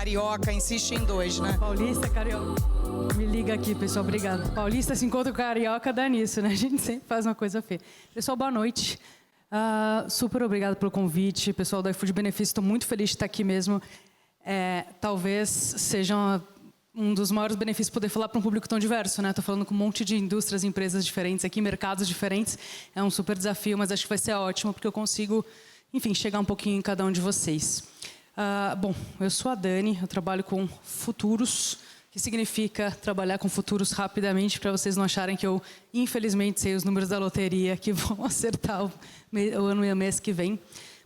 carioca insiste em dois, né? Paulista, carioca. Me liga aqui, pessoal, obrigada. Paulista se encontra com carioca, dá nisso, né? A gente sempre faz uma coisa feia. Pessoal, boa noite. Super obrigado pelo convite. Pessoal do iFood Benefício, estou muito feliz de estar aqui mesmo. Talvez seja um dos maiores benefícios poder falar para um público tão diverso, né? Estou falando com um monte de indústrias, empresas diferentes aqui, mercados diferentes. É um super desafio, mas acho que vai ser ótimo, porque eu consigo, enfim, chegar um pouquinho em cada um de vocês. Bom, eu sou a Dani, eu trabalho com futuros, que significa trabalhar com futuros rapidamente, para vocês não acharem que eu, infelizmente, sei os números da loteria que vão acertar o ano e o mês que vem.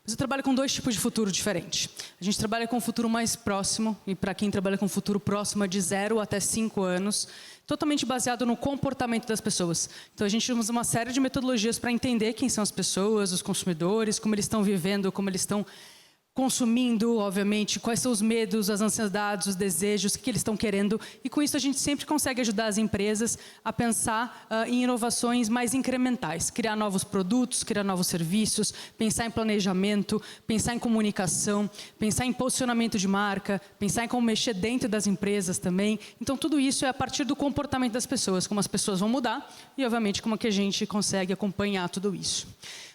Mas eu trabalho com dois tipos de futuro diferentes. A gente trabalha com um futuro mais próximo, e para quem trabalha com um futuro próximo é de 0 até 5 anos, totalmente baseado no comportamento das pessoas. Então a gente usa uma série de metodologias para entender quem são as pessoas, os consumidores, como eles estão vivendo, como eles estão consumindo, obviamente, quais são os medos, as ansiedades, os desejos, o que eles estão querendo. E com isso a gente sempre consegue ajudar as empresas a pensar em inovações mais incrementais. Criar novos produtos, criar novos serviços, pensar em planejamento, pensar em comunicação, pensar em posicionamento de marca, pensar em como mexer dentro das empresas também. Então tudo isso é a partir do comportamento das pessoas, como as pessoas vão mudar e, obviamente, como que a gente consegue acompanhar tudo isso.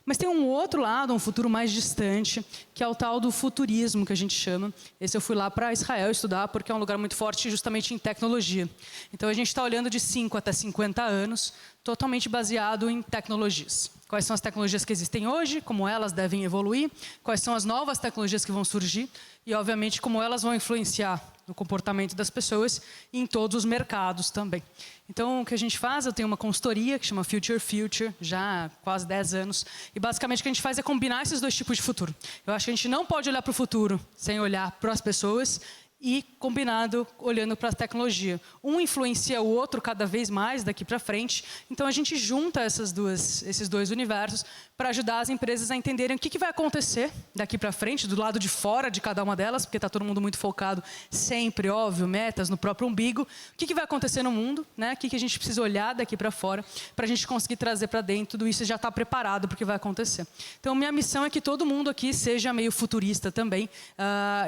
Mas tem um outro lado, um futuro mais distante, que é o tal do futurismo, que a gente chama. Esse eu fui lá para Israel estudar, porque é um lugar muito forte justamente em tecnologia. Então a gente está olhando de 5 até 50 anos, totalmente baseado em tecnologias. Quais são as tecnologias que existem hoje, como elas devem evoluir, quais são as novas tecnologias que vão surgir e, obviamente, como elas vão influenciar no comportamento das pessoas e em todos os mercados também. Então, o que a gente faz, eu tenho uma consultoria que chama Future, já há quase 10 anos, e basicamente o que a gente faz é combinar esses dois tipos de futuro. Eu acho que a gente não pode olhar para o futuro sem olhar para as pessoas e combinado olhando para a tecnologia. Um influencia o outro cada vez mais daqui para frente. Então a gente junta esses dois universos para ajudar as empresas a entenderem o que vai acontecer daqui para frente, do lado de fora de cada uma delas, porque está todo mundo muito focado sempre, óbvio, metas no próprio umbigo. O que vai acontecer no mundo, né? O que a gente precisa olhar daqui para fora para a gente conseguir trazer para dentro tudo isso e já estar preparado para o que vai acontecer. Então minha missão é que todo mundo aqui seja meio futurista também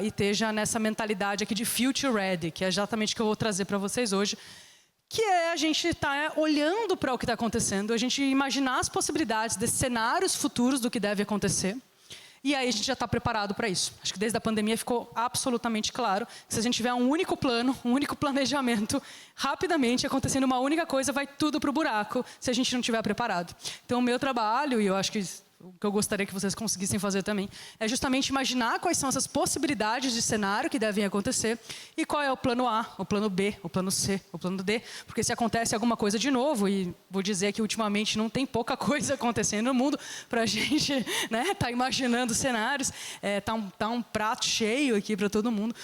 e esteja nessa mentalidade aqui de future ready, que é exatamente o que eu vou trazer para vocês hoje, que é a gente estar olhando para o que está acontecendo, a gente imaginar as possibilidades desses cenários futuros do que deve acontecer, e aí a gente já está preparado para isso. Acho que desde a pandemia ficou absolutamente claro que se a gente tiver um único plano, um único planejamento, rapidamente acontecendo uma única coisa, vai tudo para o buraco se a gente não estiver preparado. Então o meu trabalho, e eu acho que o que eu gostaria que vocês conseguissem fazer também, é justamente imaginar quais são essas possibilidades de cenário que devem acontecer e qual é o plano A, o plano B, o plano C, o plano D, porque se acontece alguma coisa de novo, e vou dizer que ultimamente não tem pouca coisa acontecendo no mundo para a gente, né, tá imaginando cenários, tá um prato cheio aqui para todo mundo,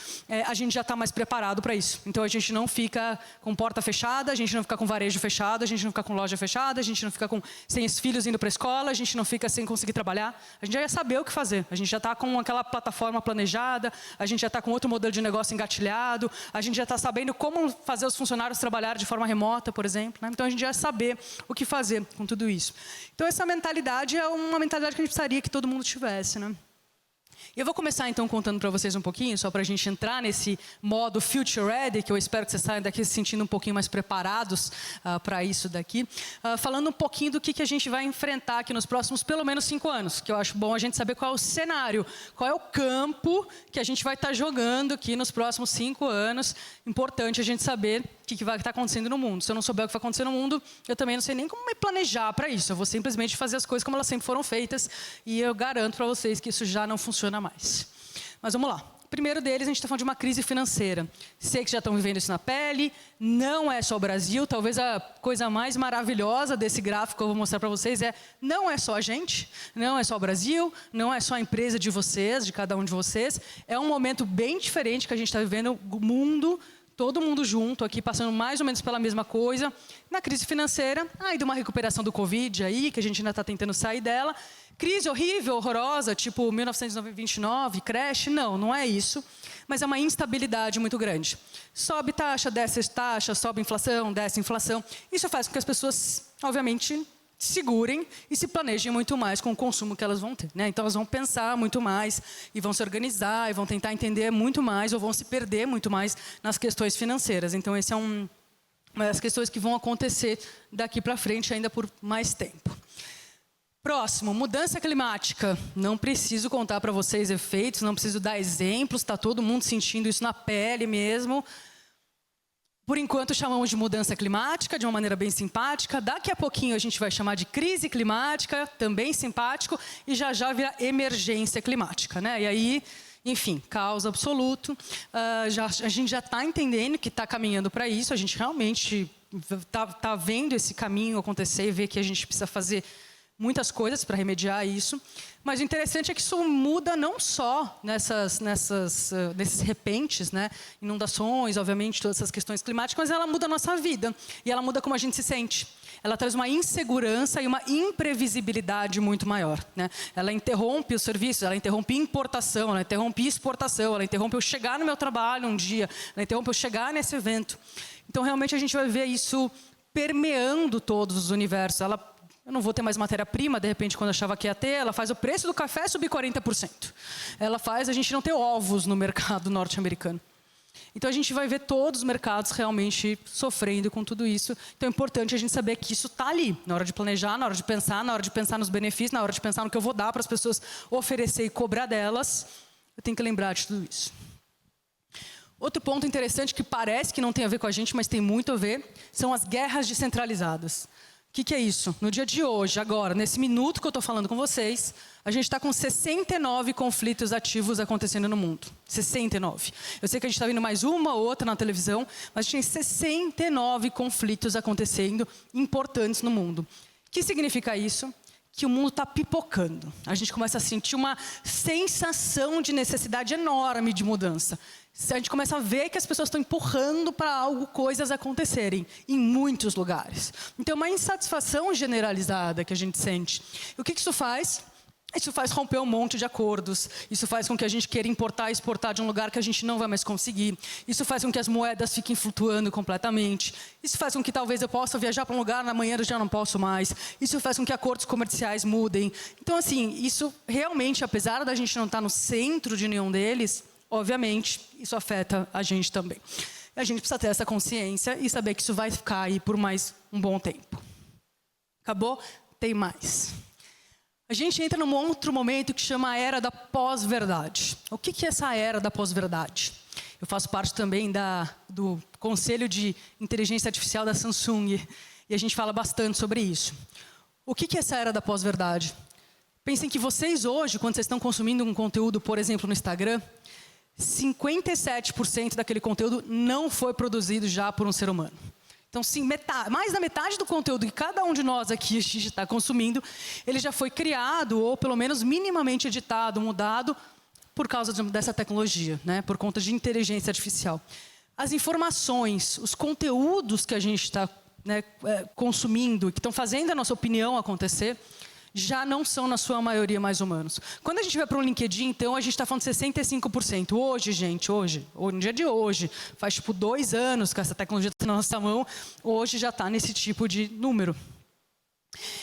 a gente já está mais preparado para isso. Então a gente não fica com porta fechada, a gente não fica com varejo fechado, a gente não fica com loja fechada, a gente não fica sem os filhos indo para a escola, a gente não fica sem conseguir trabalhar, a gente já ia saber o que fazer, a gente já está com aquela plataforma planejada, a gente já está com outro modelo de negócio engatilhado, a gente já está sabendo como fazer os funcionários trabalhar de forma remota, por exemplo, né? Então a gente já ia saber o que fazer com tudo isso. Então essa mentalidade é uma mentalidade que a gente precisaria que todo mundo tivesse, né? E eu vou começar então contando para vocês um pouquinho, só para a gente entrar nesse modo future ready, que eu espero que vocês saiam daqui se sentindo um pouquinho mais preparados para isso daqui. Falando um pouquinho do que a gente vai enfrentar aqui nos próximos pelo menos 5 anos, que eu acho bom a gente saber qual é o cenário, qual é o campo que a gente vai estar jogando aqui nos próximos 5 anos. Importante a gente saber o que vai estar acontecendo no mundo. Se eu não souber o que vai acontecer no mundo, eu também não sei nem como me planejar para isso. Eu vou simplesmente fazer as coisas como elas sempre foram feitas e eu garanto para vocês que isso já não funciona mais. Mas vamos lá. O primeiro deles, a gente está falando de uma crise financeira. Sei que já estão vivendo isso na pele, não é só o Brasil. Talvez a coisa mais maravilhosa desse gráfico que eu vou mostrar para vocês não é só a gente, não é só o Brasil, não é só a empresa de vocês, de cada um de vocês. É um momento bem diferente que a gente está vivendo, o mundo, todo mundo junto aqui, passando mais ou menos pela mesma coisa. Na crise financeira, de uma recuperação do Covid aí, que a gente ainda está tentando sair dela. Crise horrível, horrorosa, tipo 1929, crash. Não é isso. Mas é uma instabilidade muito grande. Sobe taxa, desce taxa, sobe inflação, desce inflação. Isso faz com que as pessoas, obviamente, segurem e se planejem muito mais com o consumo que elas vão ter, né? Então elas vão pensar muito mais e vão se organizar e vão tentar entender muito mais ou vão se perder muito mais nas questões financeiras. Então esse é uma das questões que vão acontecer daqui para frente ainda por mais tempo. Próximo, mudança climática. Não preciso contar para vocês efeitos, não preciso dar exemplos, está todo mundo sentindo isso na pele mesmo. Por enquanto chamamos de mudança climática, de uma maneira bem simpática. Daqui a pouquinho a gente vai chamar de crise climática, também simpático, e já vira emergência climática, né? E aí, enfim, caos absoluto. A gente já está entendendo que está caminhando para isso, a gente realmente está vendo esse caminho acontecer e vê que a gente precisa fazer muitas coisas para remediar isso. Mas o interessante é que isso muda não só nesses repentes, né? Inundações, obviamente, todas essas questões climáticas, mas ela muda a nossa vida. E ela muda como a gente se sente. Ela traz uma insegurança e uma imprevisibilidade muito maior, né? Ela interrompe os serviços, ela interrompe importação, ela interrompe exportação, ela interrompe eu chegar no meu trabalho um dia, ela interrompe eu chegar nesse evento. Então, realmente, a gente vai ver isso permeando todos os universos. Eu não vou ter mais matéria-prima, de repente, quando eu achava que ia ter, ela faz o preço do café subir 40%. Ela faz a gente não ter ovos no mercado norte-americano. Então, a gente vai ver todos os mercados realmente sofrendo com tudo isso. Então, é importante a gente saber que isso está ali, na hora de planejar, na hora de pensar nos benefícios, na hora de pensar no que eu vou dar para as pessoas oferecer e cobrar delas. Eu tenho que lembrar de tudo isso. Outro ponto interessante que parece que não tem a ver com a gente, mas tem muito a ver, são as guerras descentralizadas. O que é isso? No dia de hoje, agora, nesse minuto que eu estou falando com vocês, a gente está com 69 conflitos ativos acontecendo no mundo. 69. Eu sei que a gente está vendo mais uma ou outra na televisão, mas a gente tem 69 conflitos acontecendo importantes no mundo. O que significa isso? Que o mundo está pipocando. A gente começa a sentir uma sensação de necessidade enorme de mudança. A gente começa a ver que as pessoas estão empurrando para coisas acontecerem em muitos lugares. Então, é uma insatisfação generalizada que a gente sente. E o que isso faz? Isso faz romper um monte de acordos. Isso faz com que a gente queira importar e exportar de um lugar que a gente não vai mais conseguir. Isso faz com que as moedas fiquem flutuando completamente. Isso faz com que talvez eu possa viajar para um lugar, na manhã eu já não posso mais. Isso faz com que acordos comerciais mudem. Então, assim, isso realmente, apesar da gente não estar no centro de nenhum deles, obviamente, isso afeta a gente também. A gente precisa ter essa consciência e saber que isso vai ficar aí por mais um bom tempo. Acabou? Tem mais. A gente entra num outro momento que chama a era da pós-verdade. O que é essa era da pós-verdade? Eu faço parte também do Conselho de Inteligência Artificial da Samsung e a gente fala bastante sobre isso. O que é essa era da pós-verdade? Pensem que vocês hoje, quando vocês estão consumindo um conteúdo, por exemplo, no Instagram, 57% daquele conteúdo não foi produzido já por um ser humano. Então, sim, mais da metade do conteúdo que cada um de nós aqui a gente está consumindo, ele já foi criado ou pelo menos minimamente editado, mudado por causa dessa tecnologia, né? Por conta de inteligência artificial. As informações, os conteúdos que a gente está consumindo, que estão fazendo a nossa opinião acontecer, já não são, na sua maioria, mais humanos. Quando a gente vai para um LinkedIn, então, a gente está falando de 65%. Hoje, gente, no dia de hoje, faz tipo 2 anos que essa tecnologia está na nossa mão, hoje já está nesse tipo de número.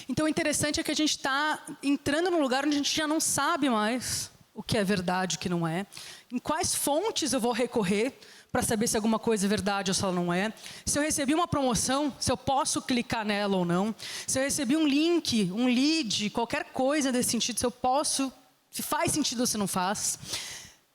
Então, o interessante é que a gente está entrando num lugar onde a gente já não sabe mais o que é verdade e o que não é. Em quais fontes eu vou recorrer para saber se alguma coisa é verdade ou se ela não é. Se eu recebi uma promoção, se eu posso clicar nela ou não. Se eu recebi um link, um lead, qualquer coisa desse sentido, se faz sentido ou se não faz.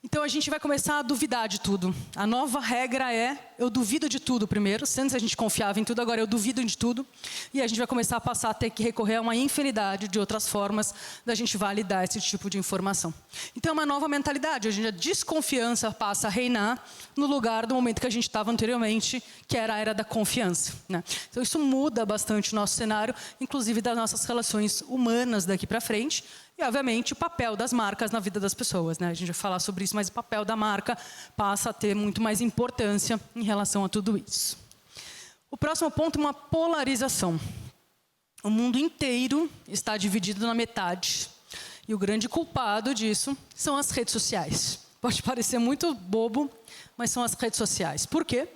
Então, a gente vai começar a duvidar de tudo. A nova regra é, eu duvido de tudo primeiro. Antes a gente confiava em tudo, agora eu duvido de tudo. E a gente vai começar a passar a ter que recorrer a uma infinidade de outras formas da gente validar esse tipo de informação. Então, é uma nova mentalidade. Hoje em dia, a desconfiança passa a reinar no lugar do momento que a gente estava anteriormente, que era a era da confiança, né? Então, isso muda bastante o nosso cenário, inclusive das nossas relações humanas daqui para frente. E, obviamente, o papel das marcas na vida das pessoas, né? A gente vai falar sobre isso, mas o papel da marca passa a ter muito mais importância em relação a tudo isso. O próximo ponto é uma polarização. O mundo inteiro está dividido na metade. E o grande culpado disso são as redes sociais. Pode parecer muito bobo, mas são as redes sociais. Por quê?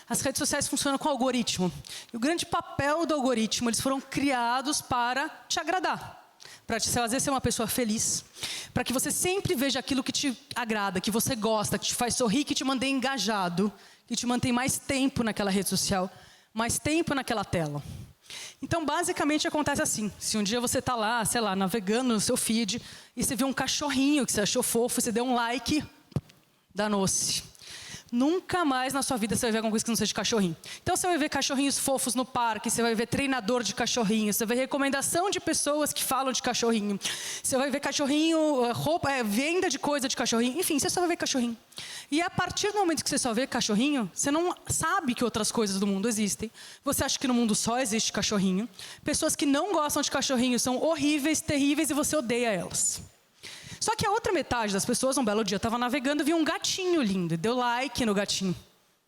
as redes sociais funcionam com algoritmo. E o grande papel do algoritmo, eles foram criados para te agradar. Para te fazer ser uma pessoa feliz. Para que você sempre veja aquilo que te agrada, que você gosta, que te faz sorrir, que te mantém engajado, que te mantém mais tempo naquela rede social, mais tempo naquela tela. Então, basicamente, acontece assim. Se um dia você está lá, sei lá, navegando no seu feed, e você vê um cachorrinho que você achou fofo, você deu um like, danou-se. Nunca mais na sua vida você vai ver alguma coisa que não seja de cachorrinho. Então você vai ver cachorrinhos fofos no parque, você vai ver treinador de cachorrinho, você vai ver recomendação de pessoas que falam de cachorrinho. Você vai ver cachorrinho, roupa, venda de coisa de cachorrinho. Enfim, você só vai ver cachorrinho. E a partir do momento que você só vê cachorrinho, você não sabe que outras coisas do mundo existem. Você acha que no mundo só existe cachorrinho. Pessoas que não gostam de cachorrinho são horríveis, terríveis e você odeia elas. Só que a outra metade das pessoas, um belo dia, estava navegando e viu um gatinho lindo. Deu like no gatinho.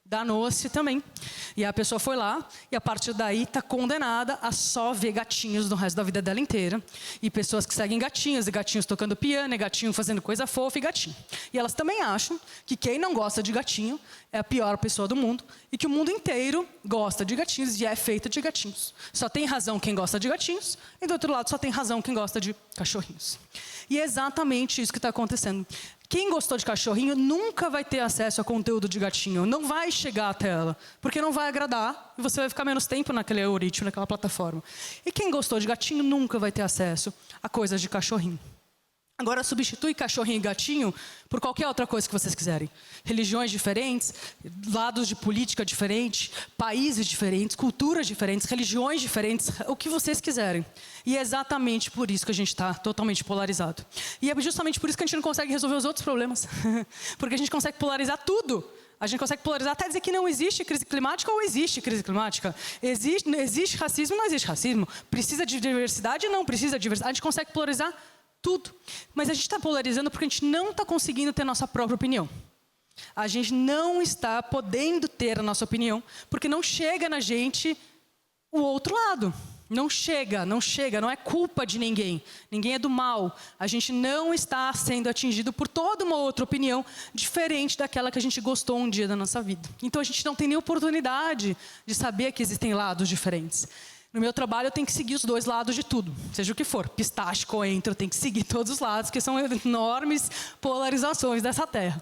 Danou-se também. E a pessoa foi lá e a partir daí está condenada a só ver gatinhos no resto da vida dela inteira. E pessoas que seguem gatinhos, e gatinhos tocando piano, e gatinho fazendo coisa fofa e gatinho. E elas também acham que quem não gosta de gatinho é a pior pessoa do mundo e que o mundo inteiro gosta de gatinhos e é feito de gatinhos. Só tem razão quem gosta de gatinhos e do outro lado só tem razão quem gosta de cachorrinhos. E é exatamente isso que está acontecendo. Quem gostou de cachorrinho nunca vai ter acesso a conteúdo de gatinho. Não vai chegar até ela, porque não vai agradar e você vai ficar menos tempo naquele algoritmo, naquela plataforma. E quem gostou de gatinho nunca vai ter acesso a coisas de cachorrinho. Agora substitui cachorrinho e gatinho por qualquer outra coisa que vocês quiserem. Religiões diferentes, lados de política diferentes, países diferentes, culturas diferentes, religiões diferentes, o que vocês quiserem. E é exatamente por isso que a gente está totalmente polarizado. E é justamente por isso que a gente não consegue resolver os outros problemas. Porque a gente consegue polarizar tudo. A gente consegue polarizar até dizer que não existe crise climática ou existe crise climática. Existe racismo, não existe racismo. Precisa de diversidade, não precisa de diversidade. A gente consegue polarizar tudo. Mas a gente está polarizando porque a gente não está conseguindo ter nossa própria opinião. A gente não está podendo ter a nossa opinião porque não chega na gente o outro lado. Não chega, não é culpa de ninguém. Ninguém é do mal. A gente não está sendo atingido por toda uma outra opinião diferente daquela que a gente gostou um dia da nossa vida. Então a gente não tem nem oportunidade de saber que existem lados diferentes. No meu trabalho eu tenho que seguir os dois lados de tudo, seja o que for, pistache, coentro, eu tenho que seguir todos os lados, porque são enormes polarizações dessa terra.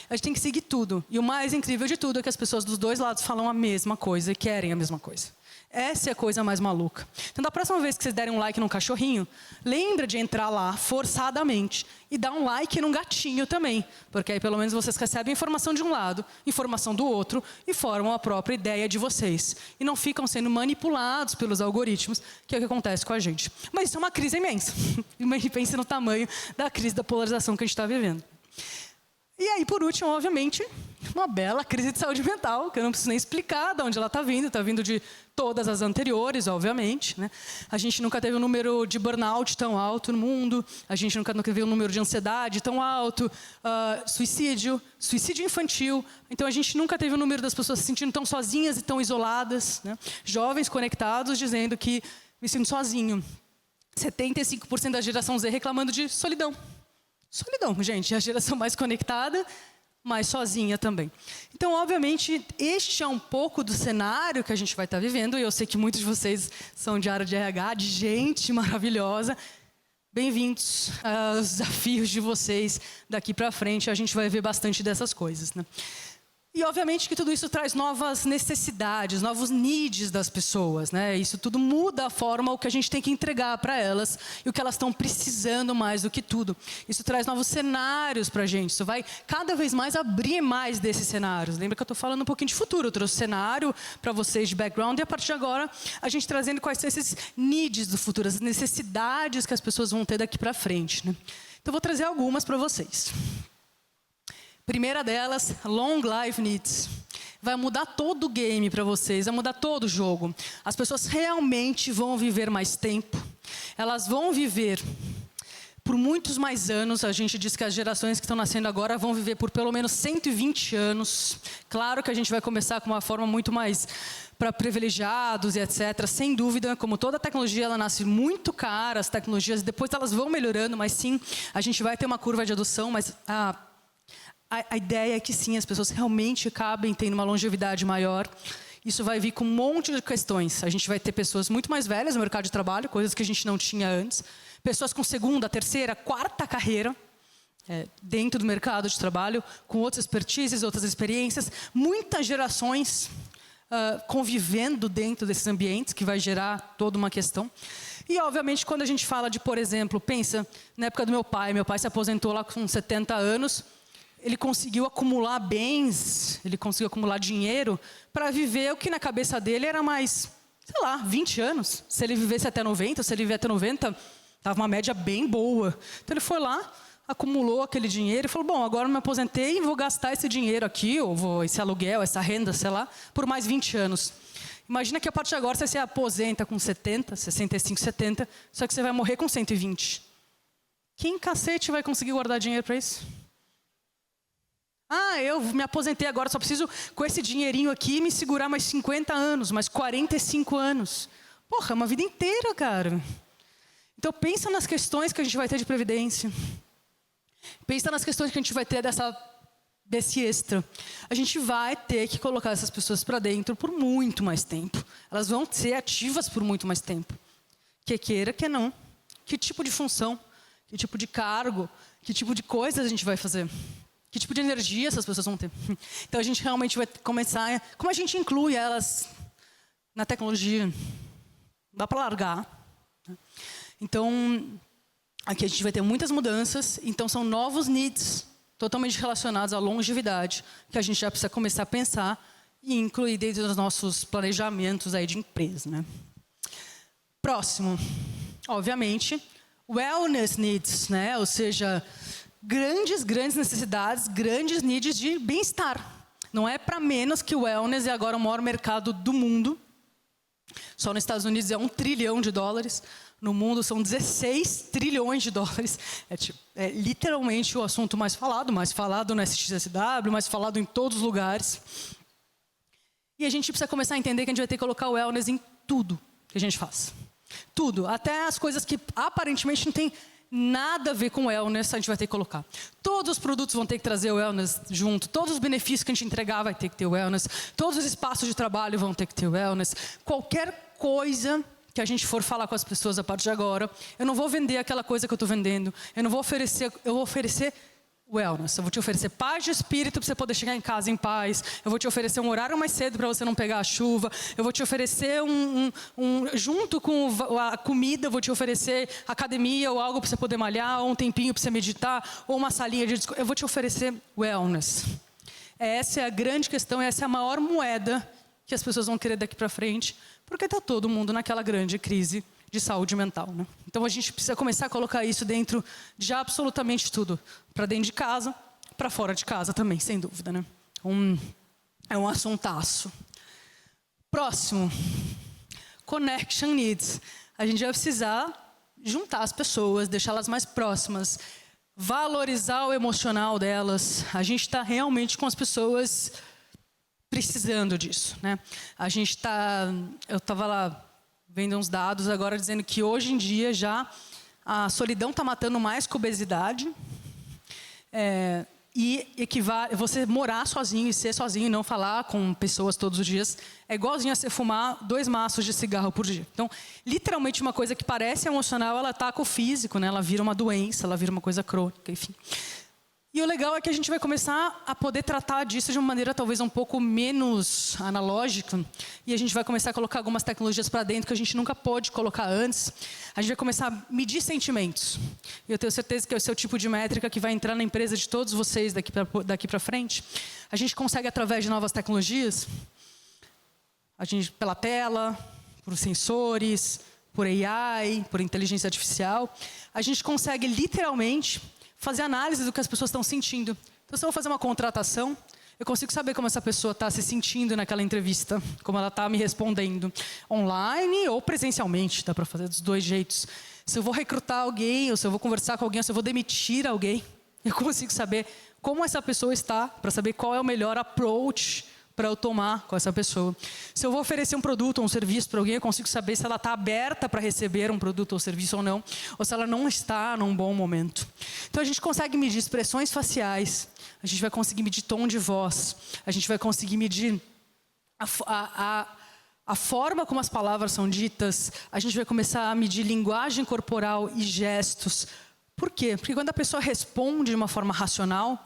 A gente tem que seguir tudo. E o mais incrível de tudo é que as pessoas dos dois lados falam a mesma coisa e querem a mesma coisa. Essa é a coisa mais maluca. Então, da próxima vez que vocês derem um like num cachorrinho, lembra de entrar lá forçadamente e dar um like num gatinho também. Porque aí, pelo menos, vocês recebem informação de um lado, informação do outro e formam a própria ideia de vocês. E não ficam sendo manipulados pelos algoritmos, que é o que acontece com a gente. Mas isso é uma crise imensa. E pense no tamanho da crise da polarização que a gente está vivendo. E aí, por último, obviamente, uma bela crise de saúde mental, que eu não preciso nem explicar de onde ela está vindo de todas as anteriores, obviamente, né? A gente nunca teve um número de burnout tão alto no mundo, a gente nunca teve um número de ansiedade tão alto, suicídio infantil. Então, a gente nunca teve um número das pessoas se sentindo tão sozinhas e tão isoladas, né? Jovens conectados dizendo que me sinto sozinho. 75% da geração Z reclamando de solidão. Solidão, gente, é a geração mais conectada, mas sozinha também. Então, obviamente, este é um pouco do cenário que a gente vai estar vivendo, e eu sei que muitos de vocês são de área de RH, de gente maravilhosa. Bem-vindos aos desafios de vocês daqui para frente, a gente vai ver bastante dessas coisas, né? E, obviamente, que tudo isso traz novas necessidades, novos needs das pessoas, né? Isso tudo muda a forma o que a gente tem que entregar para elas e o que elas estão precisando mais do que tudo. Isso traz novos cenários para a gente. Isso vai cada vez mais abrir mais desses cenários. Lembra que eu estou falando um pouquinho de futuro. Eu trouxe cenário para vocês de background e, a partir de agora, a gente trazendo quais são esses needs do futuro, as necessidades que as pessoas vão ter daqui para frente, né? Então, eu vou trazer algumas para vocês. Primeira delas, Long Life Needs. Vai mudar todo o game para vocês, vai mudar todo o jogo. As pessoas realmente vão viver mais tempo. Elas vão viver por muitos mais anos. A gente diz que as gerações que estão nascendo agora vão viver por pelo menos 120 anos. Claro que a gente vai começar com uma forma muito mais para privilegiados e etc. Sem dúvida, como toda tecnologia, ela nasce muito cara, as tecnologias, depois elas vão melhorando, mas sim, a gente vai ter uma curva de adoção, mas a ideia é que sim, as pessoas realmente acabem tendo uma longevidade maior. Isso vai vir com um monte de questões. A gente vai ter pessoas muito mais velhas no mercado de trabalho, coisas que a gente não tinha antes. Pessoas com segunda, terceira, quarta carreira dentro do mercado de trabalho, com outras expertises, outras experiências. Muitas gerações convivendo dentro desses ambientes, que vai gerar toda uma questão. E, obviamente, quando a gente fala de, por exemplo, pensa na época do meu pai se aposentou lá com 70 anos, ele conseguiu acumular bens, ele conseguiu acumular dinheiro para viver o que na cabeça dele era mais, sei lá, 20 anos. Se ele vivesse até 90, se ele viver até 90, estava uma média bem boa. Então ele foi lá, acumulou aquele dinheiro e falou, bom, agora eu me aposentei e vou gastar esse dinheiro aqui, ou esse aluguel, essa renda, sei lá, por mais 20 anos. Imagina que a partir de agora você se aposenta com 70, 65, 70, só que você vai morrer com 120. Quem cacete vai conseguir guardar dinheiro para isso? Eu me aposentei agora, só preciso com esse dinheirinho aqui me segurar mais 50 anos, mais 45 anos. Porra, é uma vida inteira, cara. Então pensa nas questões que a gente vai ter de previdência. Pensa nas questões que a gente vai ter desse extra. A gente vai ter que colocar essas pessoas para dentro por muito mais tempo. Elas vão ser ativas por muito mais tempo. Que queira, que não. Que tipo de função, que tipo de cargo, que tipo de coisas a gente vai fazer. Que tipo de energia essas pessoas vão ter. Então a gente realmente vai começar... Como a gente inclui elas na tecnologia? Dá para largar. Então, aqui a gente vai ter muitas mudanças. Então são novos needs totalmente relacionados à longevidade, que a gente já precisa começar a pensar e incluir dentro dos nossos planejamentos aí de empresa, né? Próximo, obviamente, wellness needs, né? Ou seja, grandes necessidades, grandes needs de bem-estar. Não é para menos que o wellness é agora o maior mercado do mundo. Só nos Estados Unidos é $1 trilhão. No mundo são 16 trilhões de dólares. É literalmente o assunto mais falado no SXSW, mais falado em todos os lugares. E a gente precisa começar a entender que a gente vai ter que colocar o wellness em tudo que a gente faz. Tudo. Até as coisas que aparentemente não tem nada a ver com wellness, a gente vai ter que colocar. Todos os produtos vão ter que trazer o wellness junto. Todos os benefícios que a gente entregar vai ter que ter o wellness. Todos os espaços de trabalho vão ter que ter o wellness. Qualquer coisa que a gente for falar com as pessoas a partir de agora, eu não vou vender aquela coisa que eu estou vendendo. Eu vou oferecer wellness. Eu vou te oferecer paz de espírito para você poder chegar em casa em paz. Eu vou te oferecer um horário mais cedo para você não pegar a chuva. Eu vou te oferecer junto com a comida, eu vou te oferecer academia ou algo para você poder malhar, ou um tempinho para você meditar, ou uma salinha de discussão. Eu vou te oferecer wellness. Essa é a grande questão, essa é a maior moeda que as pessoas vão querer daqui para frente, porque está todo mundo naquela grande crise de saúde mental, né? Então a gente precisa começar a colocar isso dentro de absolutamente tudo, para dentro de casa, para fora de casa também, sem dúvida, né? É um assuntaço. Próximo, connection needs. A gente vai precisar juntar as pessoas, deixá-las mais próximas, valorizar o emocional delas. A gente está realmente com as pessoas precisando disso, né? Eu estava lá vendo uns dados agora dizendo que hoje em dia já a solidão está matando mais que a obesidade. E equivale, você morar sozinho e ser sozinho e não falar com pessoas todos os dias é igualzinho a você fumar 2 maços de cigarro por dia. Então, literalmente uma coisa que parece emocional, ela ataca o físico, né? Ela vira uma doença, ela vira uma coisa crônica, enfim. E o legal é que a gente vai começar a poder tratar disso de uma maneira talvez um pouco menos analógica. E a gente vai começar a colocar algumas tecnologias para dentro que a gente nunca pôde colocar antes. A gente vai começar a medir sentimentos. E eu tenho certeza que é o seu tipo de métrica que vai entrar na empresa de todos vocês daqui para frente. A gente consegue, através de novas tecnologias, pela tela, por sensores, por AI, por inteligência artificial, a gente consegue literalmente fazer análise do que as pessoas estão sentindo. Então, se eu vou fazer uma contratação, eu consigo saber como essa pessoa está se sentindo naquela entrevista, como ela está me respondendo, online ou presencialmente, dá para fazer dos 2 jeitos. Se eu vou recrutar alguém, ou se eu vou conversar com alguém, ou se eu vou demitir alguém, eu consigo saber como essa pessoa está, para saber qual é o melhor approach para eu tomar com essa pessoa. Se eu vou oferecer um produto ou um serviço para alguém, eu consigo saber se ela está aberta para receber um produto ou serviço ou não, ou se ela não está num bom momento. Então a gente consegue medir expressões faciais, a gente vai conseguir medir tom de voz, a gente vai conseguir medir a forma como as palavras são ditas, a gente vai começar a medir linguagem corporal e gestos. Por quê? Porque quando a pessoa responde de uma forma racional,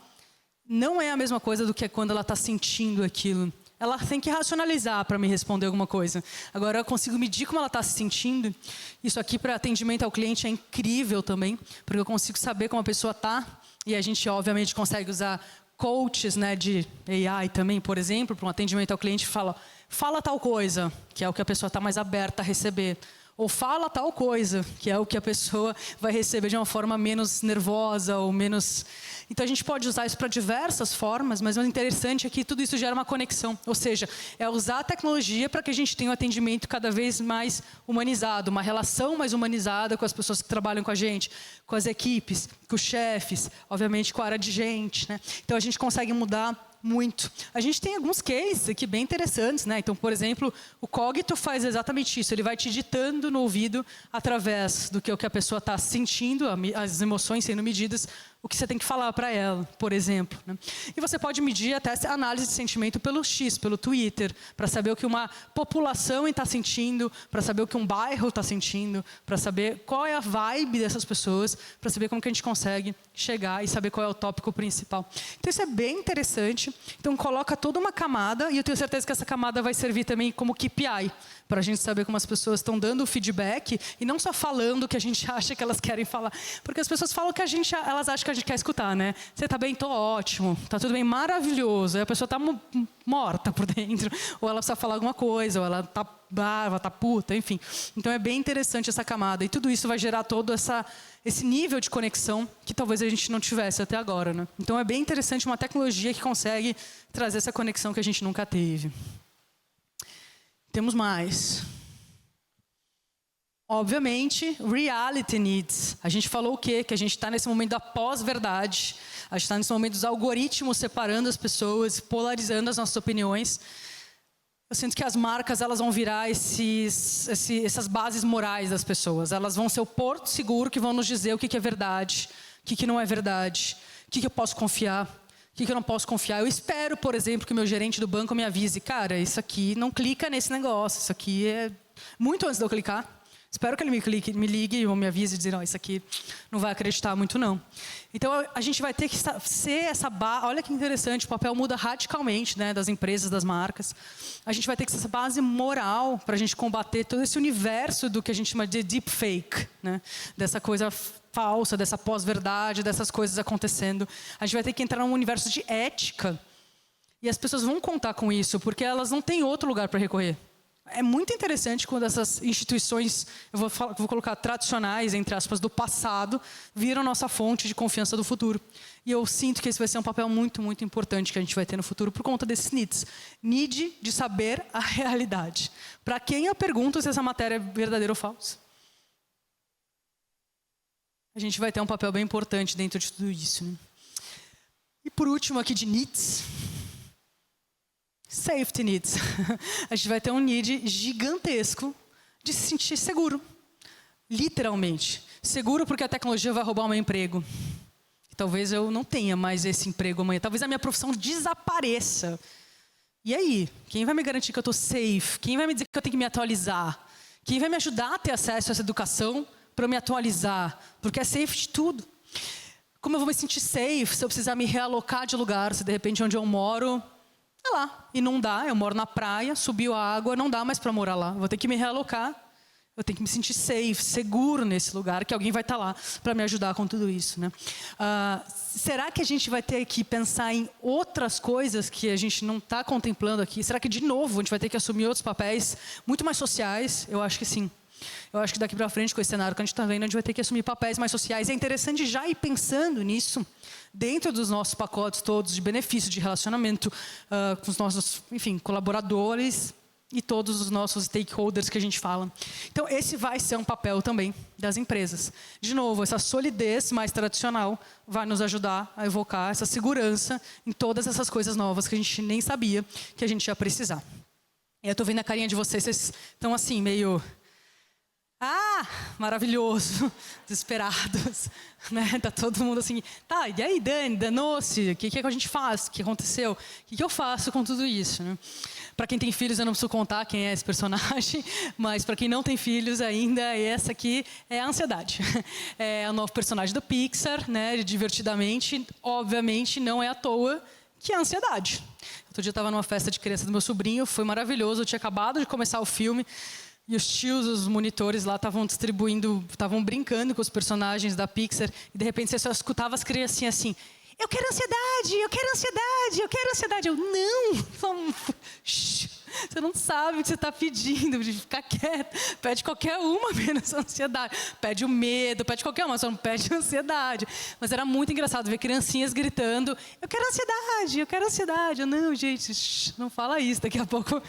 não é a mesma coisa do que quando ela está sentindo aquilo. Ela tem que racionalizar para me responder alguma coisa. Agora, eu consigo medir como ela está se sentindo. Isso aqui para atendimento ao cliente é incrível também, porque eu consigo saber como a pessoa está. E a gente, obviamente, consegue usar coaches, né, de AI também, por exemplo, para um atendimento ao cliente, fala tal coisa, que é o que a pessoa está mais aberta a receber. Ou fala tal coisa, que é o que a pessoa vai receber de uma forma menos nervosa ou menos... Então, a gente pode usar isso para diversas formas, mas o interessante é que tudo isso gera uma conexão. Ou seja, é usar a tecnologia para que a gente tenha um atendimento cada vez mais humanizado, uma relação mais humanizada com as pessoas que trabalham com a gente, com as equipes, com os chefes, obviamente com a área de gente, né? Então, a gente consegue mudar muito. A gente tem alguns cases aqui bem interessantes, né? Então, por exemplo, o Cogito faz exatamente isso. Ele vai te ditando no ouvido, através do que a pessoa está sentindo, as emoções sendo medidas, o que você tem que falar para ela, por exemplo, né? E você pode medir até a análise de sentimento pelo X, pelo Twitter, para saber o que uma população está sentindo, para saber o que um bairro está sentindo, para saber qual é a vibe dessas pessoas, para saber como que a gente consegue chegar e saber qual é o tópico principal. Então, isso é bem interessante. Então, coloca toda uma camada, e eu tenho certeza que essa camada vai servir também como KPI, para a gente saber como as pessoas estão dando o feedback, e não só falando o que a gente acha que elas querem falar. Porque as pessoas falam o que elas acham que a gente quer escutar, né? Você está bem? Tô ótimo. Tá tudo bem? Maravilhoso. Aí a pessoa está morta por dentro. Ou ela precisa falar alguma coisa, ou ela está brava, está puta, enfim. Então, é bem interessante essa camada. E tudo isso vai gerar todo esse nível de conexão que talvez a gente não tivesse até agora, né? Então, é bem interessante uma tecnologia que consegue trazer essa conexão que a gente nunca teve. Temos mais. Obviamente, reality needs. A gente falou o quê? Que a gente está nesse momento da pós-verdade. A gente está nesse momento dos algoritmos separando as pessoas, polarizando as nossas opiniões. Eu sinto que as marcas elas vão virar essas bases morais das pessoas. Elas vão ser o porto seguro que vão nos dizer o que é verdade, o que não é verdade, o que eu posso confiar, o que eu não posso confiar. Eu espero, por exemplo, que o meu gerente do banco me avise. Cara, isso aqui, não clica nesse negócio. Isso aqui é... Muito antes de eu clicar. Espero que ele me ligue ou me avise e dizer, não, isso aqui não vai acreditar muito, não. Então, a gente vai ter que ser essa base... Olha que interessante, o papel muda radicalmente, né, das empresas, das marcas. A gente vai ter que ser essa base moral para a gente combater todo esse universo do que a gente chama de deepfake, né? Dessa coisa falsa, dessa pós-verdade, dessas coisas acontecendo. A gente vai ter que entrar num universo de ética. E as pessoas vão contar com isso, porque elas não têm outro lugar para recorrer. É muito interessante quando essas instituições, eu vou colocar tradicionais, entre aspas, do passado, viram nossa fonte de confiança do futuro. E eu sinto que esse vai ser um papel muito, muito importante que a gente vai ter no futuro por conta desses needs. Need de saber a realidade. Para quem eu pergunto se essa matéria é verdadeira ou falsa? A gente vai ter um papel bem importante dentro de tudo isso, né? E por último aqui de needs... Safety needs. A gente vai ter um need gigantesco de se sentir seguro. Literalmente. Seguro porque a tecnologia vai roubar o meu emprego. Talvez eu não tenha mais esse emprego amanhã. Talvez a minha profissão desapareça. E aí? Quem vai me garantir que eu estou safe? Quem vai me dizer que eu tenho que me atualizar? Quem vai me ajudar a ter acesso a essa educação para eu me atualizar? Porque é safe de tudo. Como eu vou me sentir safe se eu precisar me realocar de lugar? Se de repente onde eu moro... É lá, e não dá, eu moro na praia, subiu a água, não dá mais para morar lá. Vou ter que me realocar, eu tenho que me sentir safe, seguro nesse lugar, que alguém vai estar lá para me ajudar com tudo isso, né? Será que a gente vai ter que pensar em outras coisas que a gente não está contemplando aqui? Será que, de novo, a gente vai ter que assumir outros papéis muito mais sociais? Eu acho que sim. Eu acho que daqui para frente, com esse cenário que a gente está vendo, a gente vai ter que assumir papéis mais sociais. É interessante já ir pensando nisso, dentro dos nossos pacotes todos de benefício, de relacionamento com os nossos, enfim, colaboradores e todos os nossos stakeholders que a gente fala. Então, esse vai ser um papel também das empresas. De novo, essa solidez mais tradicional vai nos ajudar a evocar essa segurança em todas essas coisas novas que a gente nem sabia que a gente ia precisar. E eu estou vendo a carinha de vocês estão assim, meio... Ah, maravilhoso, desesperados, né? Tá todo mundo assim, tá, e aí, Dani, danou-se, o que a gente faz? O que aconteceu? O que eu faço com tudo isso, né? Para quem tem filhos, eu não preciso contar quem é esse personagem, mas para quem não tem filhos ainda, essa aqui é a ansiedade. É o novo personagem do Pixar, né? Divertidamente, obviamente, não é à toa que é a ansiedade. Outro dia eu estava numa festa de criança do meu sobrinho, foi maravilhoso, eu tinha acabado de começar o filme, e os tios, os monitores lá estavam distribuindo, estavam brincando com os personagens da Pixar, e de repente você só escutava as criancinhas assim, eu quero ansiedade, eu quero ansiedade, eu quero ansiedade. Eu, não, você não sabe o que você está pedindo, de ficar quieto. Pede qualquer uma menos ansiedade. Pede o medo, pede qualquer uma, só não pede ansiedade. Mas era muito engraçado ver criancinhas gritando, eu quero ansiedade, eu quero ansiedade. Eu, não, gente, não fala isso, daqui a pouco...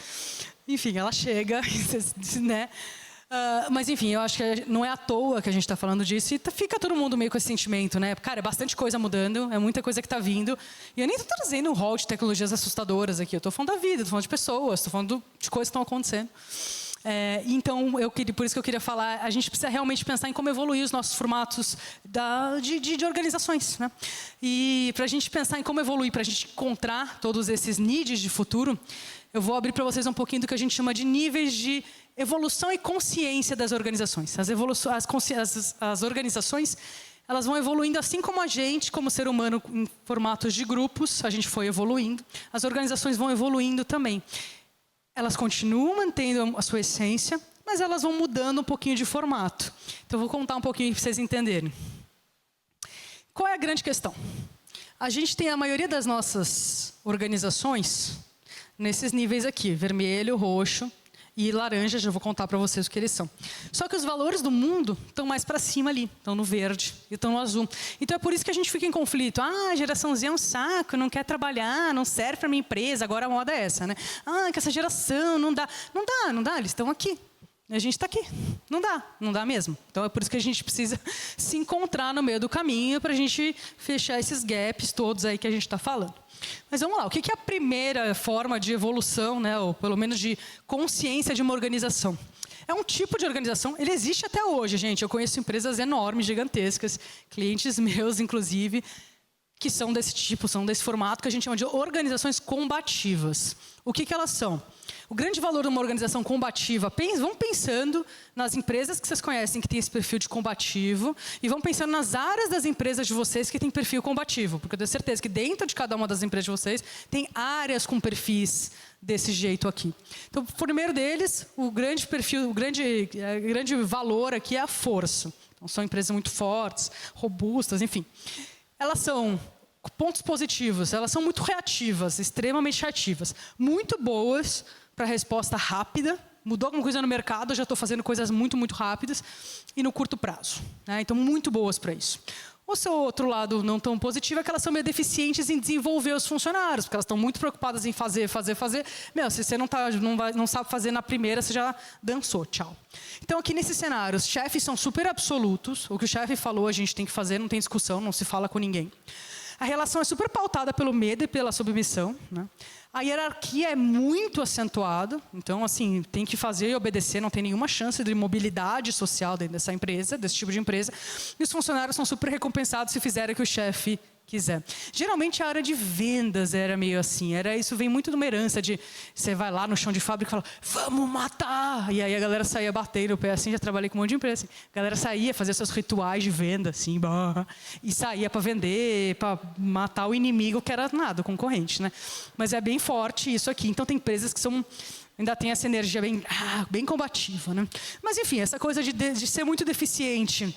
Enfim, ela chega, né? Mas enfim, eu acho que não é à toa que a gente está falando disso e fica todo mundo meio com esse sentimento, né? Cara, é bastante coisa mudando, é muita coisa que está vindo. E eu nem estou trazendo um rol de tecnologias assustadoras aqui, eu estou falando da vida, estou falando de pessoas, estou falando de coisas que estão acontecendo. Então, por isso que eu queria falar, a gente precisa realmente pensar em como evoluir os nossos formatos de organizações, né? E para a gente pensar em como evoluir, para a gente encontrar todos esses needs de futuro, eu vou abrir para vocês um pouquinho do que a gente chama de níveis de evolução e consciência das organizações. As organizações, elas vão evoluindo assim como a gente, como ser humano, em formatos de grupos, a gente foi evoluindo. As organizações vão evoluindo também. Elas continuam mantendo a sua essência, mas elas vão mudando um pouquinho de formato. Então, eu vou contar um pouquinho para vocês entenderem. Qual é a grande questão? A gente tem a maioria das nossas organizações nesses níveis aqui, vermelho, roxo e laranja, já vou contar para vocês o que eles são. Só que os valores do mundo estão mais para cima ali, estão no verde e estão no azul. Então é por isso que a gente fica em conflito. Ah, a geração Z é um saco, não quer trabalhar, não serve para minha empresa, agora a moda é essa, né? Ah, que essa geração não dá. Não dá, eles estão aqui. A gente está aqui. Não dá mesmo. Então é por isso que a gente precisa se encontrar no meio do caminho para a gente fechar esses gaps todos aí que a gente está falando. Mas vamos lá, o que é a primeira forma de evolução, né, ou pelo menos de consciência de uma organização? É um tipo de organização, ele existe até hoje, gente. Eu conheço empresas enormes, gigantescas, clientes meus, inclusive, que são desse tipo, são desse formato que a gente chama de organizações combativas. O que elas são? O grande valor de uma organização combativa, vão pensando nas empresas que vocês conhecem que tem esse perfil de combativo e vão pensando nas áreas das empresas de vocês que tem perfil combativo, porque eu tenho certeza que dentro de cada uma das empresas de vocês tem áreas com perfis desse jeito aqui. Então, o primeiro deles, o grande valor aqui é a força. Então, são empresas muito fortes, robustas, enfim. Elas são pontos positivos, elas são muito reativas, extremamente reativas, muito boas para resposta rápida. Mudou alguma coisa no mercado, eu já estou fazendo coisas muito, muito rápidas e no curto prazo, né? Então, muito boas para isso. O seu outro lado não tão positivo é que elas são meio deficientes em desenvolver os funcionários, porque elas estão muito preocupadas em fazer. Meu, se você não sabe fazer na primeira, você já dançou, tchau. Então, aqui nesse cenário, os chefes são super absolutos. O que o chefe falou, a gente tem que fazer, não tem discussão, não se fala com ninguém. A relação é super pautada pelo medo e pela submissão, né? A hierarquia é muito acentuada, então, assim, tem que fazer e obedecer, não tem nenhuma chance de mobilidade social dentro dessa empresa, desse tipo de empresa. E os funcionários são super recompensados se fizerem o que o chefe quiser. Geralmente a área de vendas era meio assim, isso vem muito de uma herança de você vai lá no chão de fábrica e fala, vamos matar! E aí a galera saía batendo o pé assim, já trabalhei com um monte de empresa. Assim. A galera saía fazer seus rituais de venda, assim, e saía para vender, para matar o inimigo que era nada, o concorrente, né? Mas é bem forte isso aqui. Então tem empresas que ainda tem essa energia bem combativa, né? Mas enfim, essa coisa de ser muito deficiente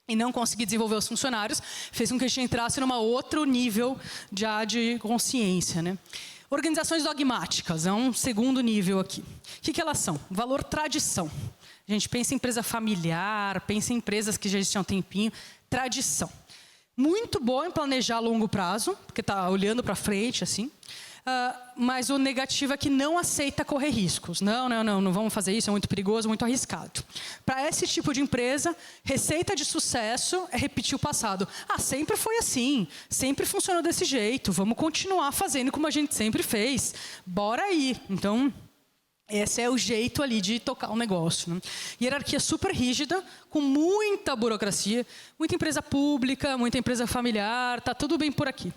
e não conseguir desenvolver os funcionários, fez com que a gente entrasse num outro nível de consciência, né? Organizações dogmáticas, é um segundo nível aqui. O que elas são? Valor tradição. A gente pensa em empresa familiar, pensa em empresas que já existem há um tempinho. Tradição. Muito boa em planejar a longo prazo, porque está olhando para frente, assim. mas o negativo é que não aceita correr riscos. Não vamos fazer isso, é muito perigoso, muito arriscado. Para esse tipo de empresa, receita de sucesso é repetir o passado. Sempre foi assim, sempre funcionou desse jeito, vamos continuar fazendo como a gente sempre fez. Bora aí. Então, esse é o jeito ali de tocar um negócio, né? Hierarquia super rígida, com muita burocracia, muita empresa pública, muita empresa familiar, tá tudo bem por aqui.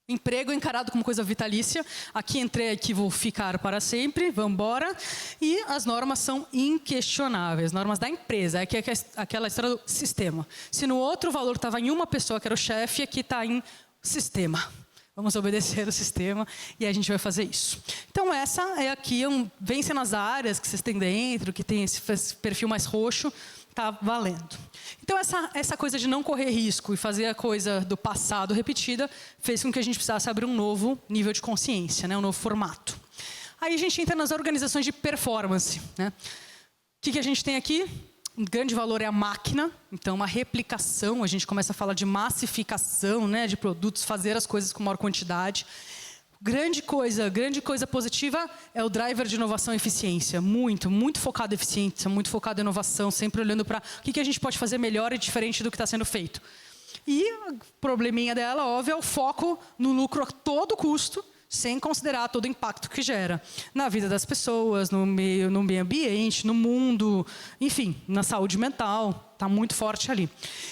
Emprego encarado como coisa vitalícia. Aqui entrei, aqui vou ficar para sempre. Vamos embora. E as normas são inquestionáveis. Normas da empresa. Aqui é aquela história do sistema. Se no outro valor estava em uma pessoa, que era o chefe, aqui está em sistema. Vamos obedecer o sistema e a gente vai fazer isso. Então, essa é aqui, vence nas áreas que vocês têm dentro, que tem esse perfil mais roxo, está valendo. Então, essa coisa de não correr risco e fazer a coisa do passado repetida fez com que a gente precisasse abrir um novo nível de consciência, né? Um novo formato. Aí a gente entra nas organizações de performance, né? O que a gente tem aqui? Um grande valor é a máquina, então uma replicação, a gente começa a falar de massificação, né, de produtos, fazer as coisas com maior quantidade. Grande coisa positiva é o driver de inovação e eficiência. Muito focado em eficiência, muito focado em inovação, sempre olhando para o que a gente pode fazer melhor e diferente do que está sendo feito. E o probleminha dela, óbvio, é o foco no lucro a todo custo, sem considerar todo o impacto que gera na vida das pessoas, no meio ambiente, no mundo, enfim, na saúde mental. Está muito forte ali.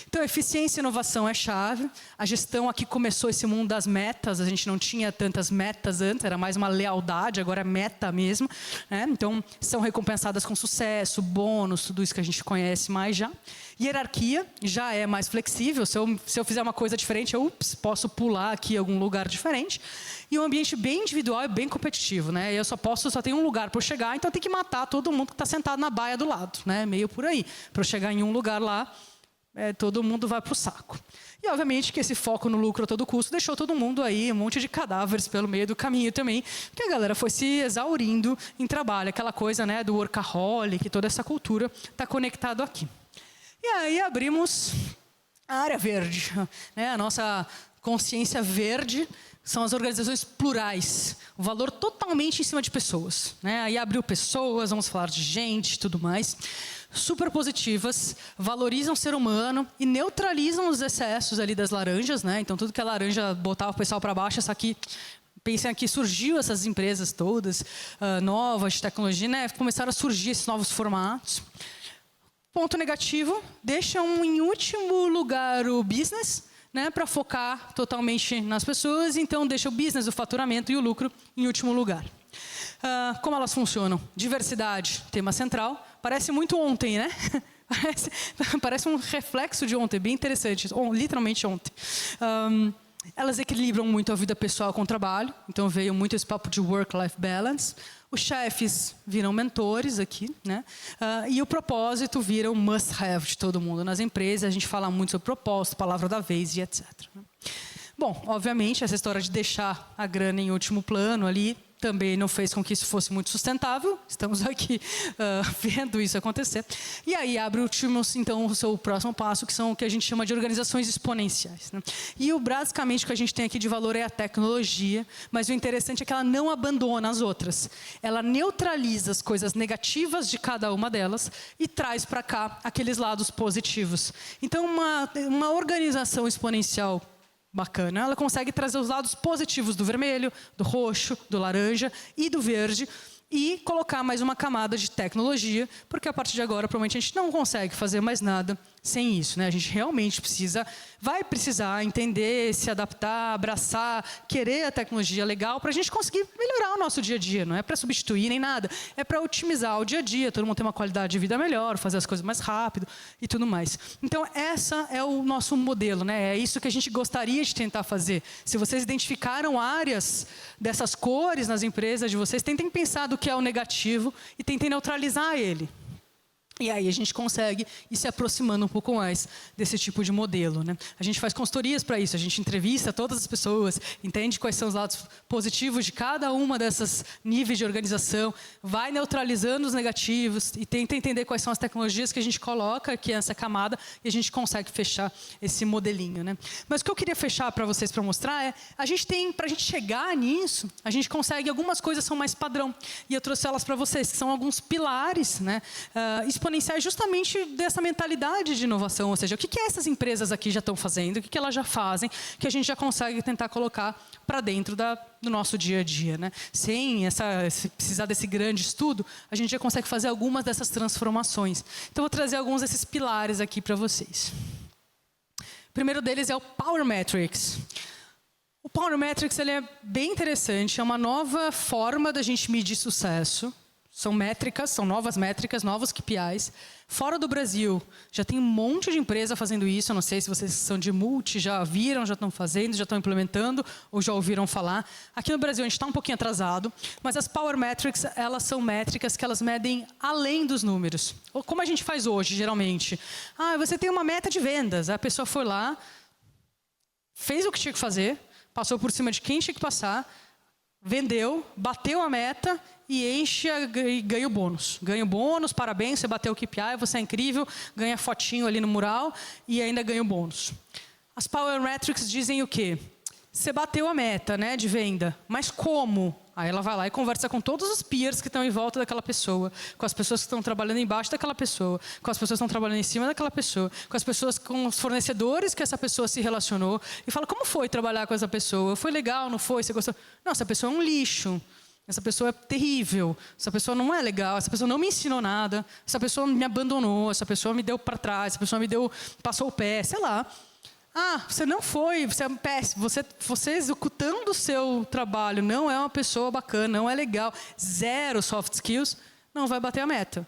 Então, eficiência e inovação é chave. A gestão aqui começou esse mundo das metas. A gente não tinha tantas metas antes, era mais uma lealdade, agora é meta mesmo, né? Então, são recompensadas com sucesso, bônus, tudo isso que a gente conhece mais já. Hierarquia já é mais flexível. Se eu fizer uma coisa diferente, eu posso pular aqui em algum lugar diferente. E um ambiente bem individual e bem competitivo, né? Eu só tenho um lugar para eu chegar, então eu tenho que matar todo mundo que está sentado na baia do lado, né? Meio por aí. Para eu chegar em um lugar lá, todo mundo vai para o saco. E, obviamente, que esse foco no lucro a todo custo deixou todo mundo aí, um monte de cadáveres pelo meio do caminho também, porque a galera foi se exaurindo em trabalho. Aquela coisa, né, do workaholic, toda essa cultura está conectado aqui. E aí abrimos a área verde, né? A nossa consciência verde são as organizações plurais, o valor totalmente em cima de pessoas, né? Aí abriu pessoas, vamos falar de gente e tudo mais, super positivas, valorizam o ser humano e neutralizam os excessos ali das laranjas, né? Então, tudo que a laranja botava o pessoal para baixo, essa aqui, pensem aqui, surgiu essas empresas todas, novas de tecnologia, né? Começaram a surgir esses novos formatos. Ponto negativo, deixam em último lugar o business, né, para focar totalmente nas pessoas, então deixa o business, o faturamento e o lucro em último lugar. Como elas funcionam? Diversidade, tema central. Parece muito ontem, né? Parece um reflexo de ontem, bem interessante, literalmente ontem. Elas equilibram muito a vida pessoal com o trabalho, então veio muito esse papo de work-life balance. Os chefes viram mentores aqui, né? E o propósito vira um must-have de todo mundo. Nas empresas, a gente fala muito sobre propósito, palavra da vez e etc. Bom, obviamente, essa história de deixar a grana em último plano ali também não fez com que isso fosse muito sustentável. Estamos aqui vendo isso acontecer. E aí abre então, o seu próximo passo, que são o que a gente chama de organizações exponenciais, né? E basicamente o que a gente tem aqui de valor é a tecnologia, mas o interessante é que ela não abandona as outras. Ela neutraliza as coisas negativas de cada uma delas e traz para cá aqueles lados positivos. Então, uma organização exponencial bacana, ela consegue trazer os lados positivos do vermelho, do roxo, do laranja e do verde e colocar mais uma camada de tecnologia, porque a partir de agora, provavelmente, a gente não consegue fazer mais nada sem isso, né? A gente realmente vai precisar entender, se adaptar, abraçar, querer a tecnologia legal para a gente conseguir melhorar o nosso dia a dia. Não é para substituir nem nada, é para otimizar o dia a dia, todo mundo ter uma qualidade de vida melhor, fazer as coisas mais rápido e tudo mais. Então, essa é o nosso modelo, né? É isso que a gente gostaria de tentar fazer. Se vocês identificaram áreas dessas cores nas empresas de vocês, tentem pensar do que é o negativo e tentem neutralizar ele. E aí a gente consegue ir se aproximando um pouco mais desse tipo de modelo, né? A gente faz consultorias para isso, a gente entrevista todas as pessoas, entende quais são os lados positivos de cada uma dessas níveis de organização, vai neutralizando os negativos e tenta entender quais são as tecnologias que a gente coloca aqui nessa camada e a gente consegue fechar esse modelinho, né? Mas o que eu queria fechar para vocês, para mostrar é, para a gente chegar nisso, a gente consegue, algumas coisas são mais padrão, e eu trouxe elas para vocês, que são alguns pilares, né? Exponenciais justamente dessa mentalidade de inovação, ou seja, o que essas empresas aqui já estão fazendo, o que elas já fazem, que a gente já consegue tentar colocar para dentro do nosso dia a dia, né? Sem precisar desse grande estudo, a gente já consegue fazer algumas dessas transformações. Então, eu vou trazer alguns desses pilares aqui para vocês. O primeiro deles é o Power Metrics. O Power Metrics ele é bem interessante, é uma nova forma da gente medir sucesso. São métricas, são novas métricas, novos KPIs. Fora do Brasil, já tem um monte de empresa fazendo isso. Eu não sei se vocês são de multi, já viram, já estão fazendo, já estão implementando ou já ouviram falar. Aqui no Brasil a gente está um pouquinho atrasado, mas as Power Metrics, elas são métricas que elas medem além dos números. Ou como a gente faz hoje, geralmente. Você tem uma meta de vendas. A pessoa foi lá, fez o que tinha que fazer, passou por cima de quem tinha que passar, vendeu, bateu a meta e enche e ganha o bônus. Ganha o bônus, parabéns, você bateu o KPI, você é incrível, ganha fotinho ali no mural e ainda ganha o bônus. As Power Metrics dizem o quê? Você bateu a meta, né, de venda, mas como? Aí ela vai lá e conversa com todos os peers que estão em volta daquela pessoa, com as pessoas que estão trabalhando embaixo daquela pessoa, com as pessoas que estão trabalhando em cima daquela pessoa, com as pessoas, com os fornecedores que essa pessoa se relacionou, e fala, como foi trabalhar com essa pessoa? Foi legal, não foi? Você gostou? Não, essa pessoa é um lixo. Essa pessoa é terrível, essa pessoa não é legal, essa pessoa não me ensinou nada, essa pessoa me abandonou, essa pessoa me deu para trás, essa pessoa passou o pé, sei lá. Você não foi, você é péssimo, você executando o seu trabalho não é uma pessoa bacana, não é legal, zero soft skills, não vai bater a meta.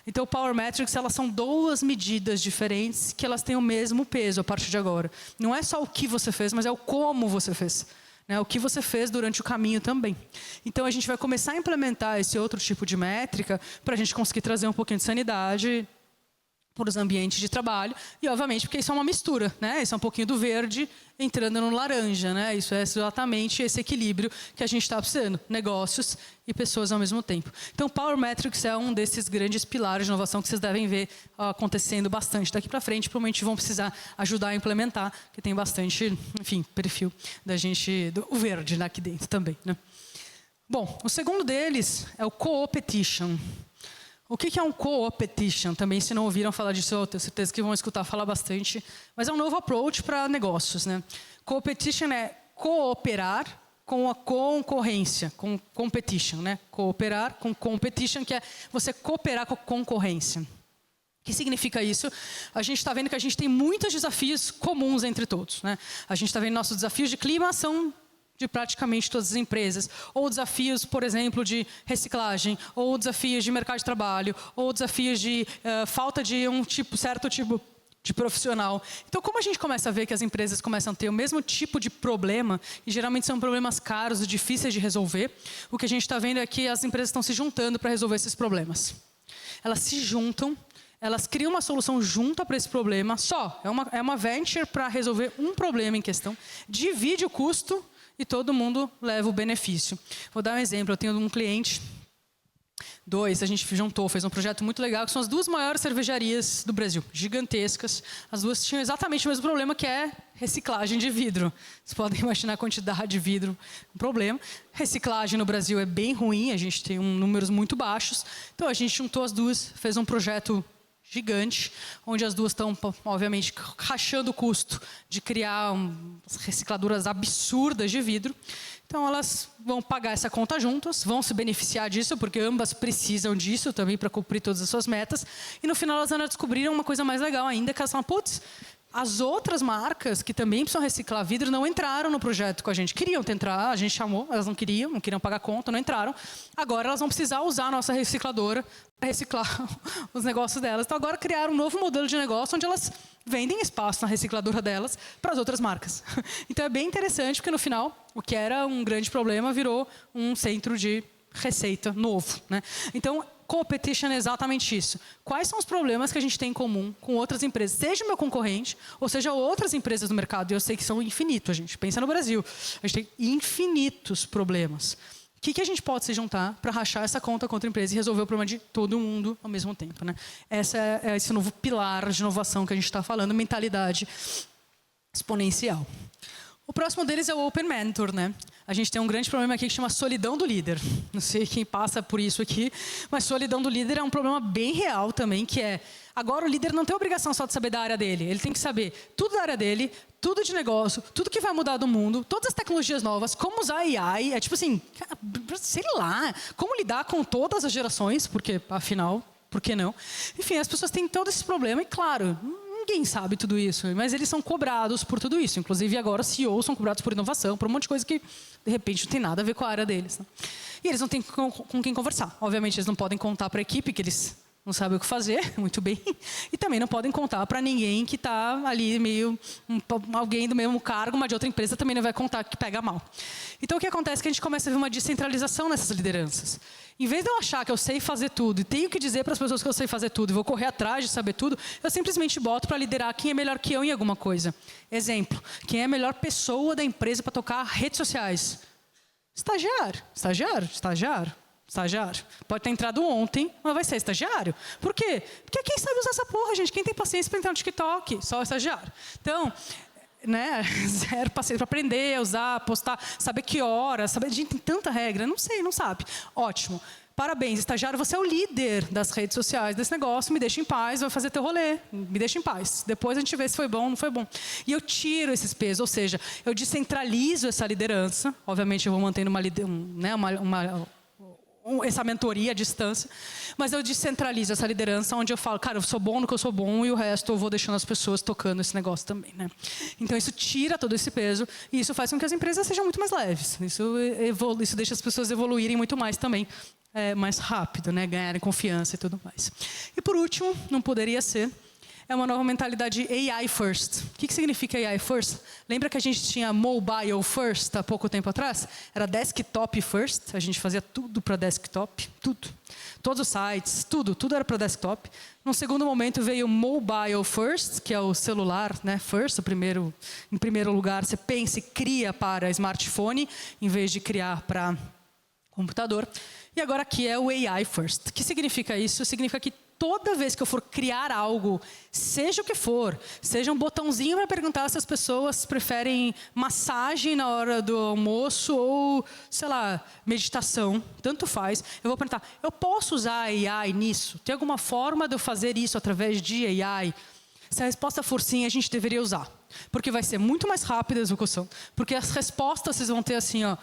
Então, o Power Metrics, elas são duas medidas diferentes que elas têm o mesmo peso a partir de agora. Não é só o que você fez, mas é o como você fez. O que você fez durante o caminho também. Então, a gente vai começar a implementar esse outro tipo de métrica para a gente conseguir trazer um pouquinho de sanidade para os ambientes de trabalho. E, obviamente, porque isso é uma mistura, né? Isso é um pouquinho do verde entrando no laranja, né? Isso é exatamente esse equilíbrio que a gente está precisando. Negócios e pessoas ao mesmo tempo. Então, Power Metrics é um desses grandes pilares de inovação que vocês devem ver acontecendo bastante daqui para frente. Provavelmente vão precisar ajudar a implementar, que tem bastante, enfim, perfil da gente, do verde, né, aqui dentro também, né? Bom, o segundo deles é o Co-Opetition. O que é um Co-Opetition? Também, se não ouviram falar disso, eu tenho certeza que vão escutar falar bastante. Mas é um novo approach para negócios, né? Co-Opetition é cooperar com a concorrência, com competition, né? Cooperar com competition, que é você cooperar com a concorrência. O que significa isso? A gente está vendo que a gente tem muitos desafios comuns entre todos, né? A gente está vendo nossos desafios de clima são de praticamente todas as empresas, ou desafios, por exemplo, de reciclagem, ou desafios de mercado de trabalho, ou desafios de falta de certo tipo de profissional. Então, como a gente começa a ver que as empresas começam a ter o mesmo tipo de problema, e geralmente são problemas caros e difíceis de resolver, o que a gente está vendo é que as empresas estão se juntando para resolver esses problemas. Elas se juntam, elas criam uma solução junta para esse problema, é uma venture para resolver um problema em questão, divide o custo e todo mundo leva o benefício. Vou dar um exemplo, eu tenho um cliente, a gente juntou, fez um projeto muito legal, que são as duas maiores cervejarias do Brasil, gigantescas. As duas tinham exatamente o mesmo problema, que é reciclagem de vidro. Vocês podem imaginar a quantidade de vidro, um problema. Reciclagem no Brasil é bem ruim, a gente tem números muito baixos. Então, a gente juntou as duas, fez um projeto gigante, onde as duas estão, obviamente, rachando o custo de criar recicladoras absurdas de vidro. Então, elas vão pagar essa conta juntas, vão se beneficiar disso, porque ambas precisam disso também para cumprir todas as suas metas. E, no final, elas descobriram uma coisa mais legal ainda, que elas falam, putz, as outras marcas que também precisam reciclar vidro não entraram no projeto com a gente. Queriam entrar, a gente chamou, elas não queriam pagar conta, não entraram. Agora elas vão precisar usar a nossa recicladora para reciclar os negócios delas. Então agora criaram um novo modelo de negócio onde elas vendem espaço na recicladora delas para as outras marcas. Então é bem interessante porque no final o que era um grande problema virou um centro de receita novo, né? Então Co-opetition é exatamente isso. Quais são os problemas que a gente tem em comum com outras empresas, seja o meu concorrente, ou seja outras empresas do mercado. E eu sei que são infinitos, a gente. Pensa no Brasil. A gente tem infinitos problemas. O que a gente pode se juntar para rachar essa conta contra a empresa e resolver o problema de todo mundo ao mesmo tempo, né? Esse é esse novo pilar de inovação que a gente está falando, mentalidade exponencial. O próximo deles é o Open Mentor, né? A gente tem um grande problema aqui que chama solidão do líder. Não sei quem passa por isso aqui, mas solidão do líder é um problema bem real também, que é... Agora o líder não tem obrigação só de saber da área dele. Ele tem que saber tudo da área dele, tudo de negócio, tudo que vai mudar do mundo, todas as tecnologias novas, como usar AI. É tipo assim, sei lá, como lidar com todas as gerações, porque afinal, por que não? Enfim, as pessoas têm todo esse problema e claro... Ninguém sabe tudo isso, mas eles são cobrados por tudo isso. Inclusive, agora, CEOs são cobrados por inovação, por um monte de coisa que, de repente, não tem nada a ver com a área deles. Né? E eles não têm com quem conversar. Obviamente, eles não podem contar para a equipe que eles não sabem o que fazer, muito bem. E também não podem contar para ninguém que está ali meio... alguém do mesmo cargo, mas de outra empresa também não vai contar que pega mal. Então, o que acontece é que a gente começa a ver uma descentralização nessas lideranças. Em vez de eu achar que eu sei fazer tudo e tenho que dizer para as pessoas que eu sei fazer tudo e vou correr atrás de saber tudo, eu simplesmente boto para liderar quem é melhor que eu em alguma coisa. Exemplo, quem é a melhor pessoa da empresa para tocar redes sociais? Estagiário, estagiário, estagiário, estagiário. Pode ter entrado ontem, mas vai ser estagiário. Por quê? Porque quem sabe usar essa porra, gente? Quem tem paciência para entrar no TikTok? Só estagiário. Então... né? Zero paciência para aprender, usar, postar, saber que hora, saber... A gente tem tanta regra, não sei, não sabe. Ótimo. Parabéns, estagiário, você é o líder das redes sociais desse negócio, me deixa em paz, vai fazer teu rolê, me deixa em paz. Depois a gente vê se foi bom ou não foi bom. E eu tiro esses pesos, ou seja, eu descentralizo essa liderança, obviamente eu vou mantendo essa mentoria à distância, mas eu descentralizo essa liderança onde eu falo, cara, eu sou bom no que eu sou bom e o resto eu vou deixando as pessoas tocando esse negócio também, né? Então isso tira todo esse peso e isso faz com que as empresas sejam muito mais leves. Isso deixa as pessoas evoluírem muito mais também, mais rápido, né? Ganharem confiança e tudo mais. E por último, não poderia ser, é uma nova mentalidade AI first. O que significa AI first? Lembra que a gente tinha mobile first há pouco tempo atrás? Era desktop first, a gente fazia tudo para desktop, tudo. Todos os sites, tudo era para desktop. Num segundo momento veio mobile first, que é o celular, né? First, em primeiro lugar, você pensa e cria para smartphone, em vez de criar para computador. E agora aqui é o AI first. O que significa isso? Significa que toda vez que eu for criar algo, seja o que for, seja um botãozinho para perguntar se as pessoas preferem massagem na hora do almoço ou, sei lá, meditação, tanto faz, eu vou perguntar, eu posso usar AI nisso? Tem alguma forma de eu fazer isso através de AI? Se a resposta for sim, a gente deveria usar. Porque vai ser muito mais rápida a execução. Porque as respostas vocês vão ter assim, ó,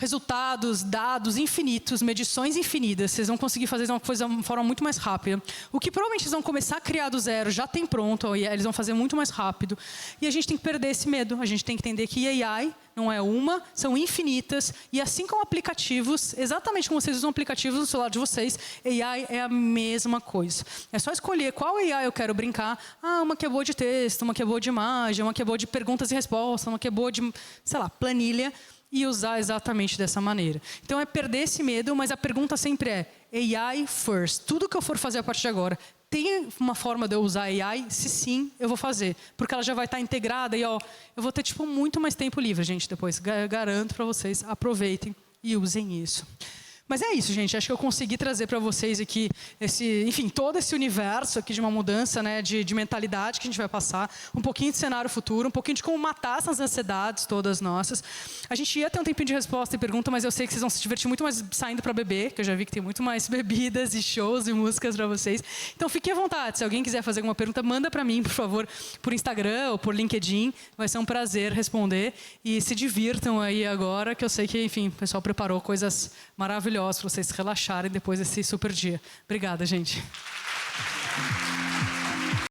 resultados, dados infinitos, medições infinitas. Vocês vão conseguir fazer uma coisa de uma forma muito mais rápida. O que provavelmente vocês vão começar a criar do zero, já tem pronto, e eles vão fazer muito mais rápido. E a gente tem que perder esse medo. A gente tem que entender que AI não é uma, são infinitas. E assim como aplicativos, exatamente como vocês usam aplicativos no celular de vocês, AI é a mesma coisa. É só escolher qual AI eu quero brincar. Ah, uma que é boa de texto, uma que é boa de imagem, uma que é boa de perguntas e respostas, uma que é boa de, sei lá, planilha. E usar exatamente dessa maneira. Então é perder esse medo, mas a pergunta sempre é AI first. Tudo que eu for fazer a partir de agora, tem uma forma de eu usar AI? Se sim, eu vou fazer. Porque ela já vai estar integrada e ó, eu vou ter tipo muito mais tempo livre, gente, depois. Garanto para vocês, aproveitem e usem isso. Mas é isso, gente. Acho que eu consegui trazer para vocês aqui todo esse universo aqui de uma mudança, né, de mentalidade que a gente vai passar, um pouquinho de cenário futuro, um pouquinho de como matar essas ansiedades todas nossas. A gente ia ter um tempinho de resposta e pergunta, mas eu sei que vocês vão se divertir muito mais saindo para beber, que eu já vi que tem muito mais bebidas e shows e músicas para vocês. Então fiquem à vontade. Se alguém quiser fazer alguma pergunta, manda para mim, por favor, por Instagram ou por LinkedIn. Vai ser um prazer responder. E se divirtam aí agora, que eu sei que, enfim, o pessoal preparou coisas maravilhosas para vocês relaxarem depois desse super dia. Obrigada, gente.